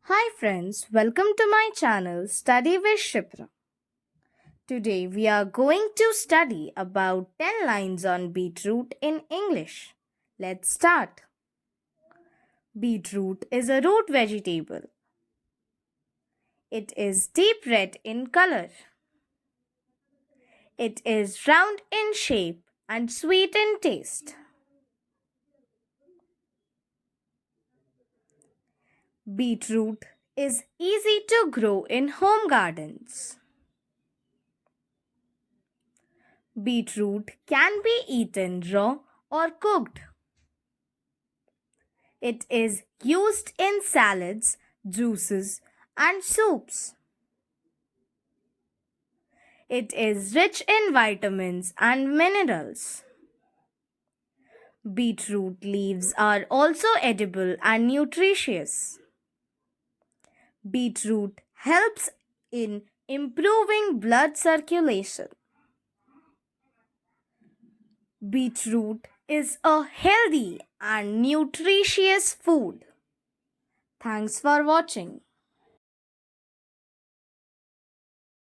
Hi friends, welcome to my channel Study with Shipra. Today we are going to study about 10 lines on beetroot in English. Let's start. Beetroot is a root vegetable. It is deep red in color. It is round in shape and sweet in taste. Beetroot is easy to grow in home gardens. Beetroot can be eaten raw or cooked. It is used in salads, juices, and soups. It is rich in vitamins and minerals. Beetroot leaves are also edible and nutritious. Beetroot helps in improving blood circulation. Beetroot is a healthy and nutritious food. Thanks for watching.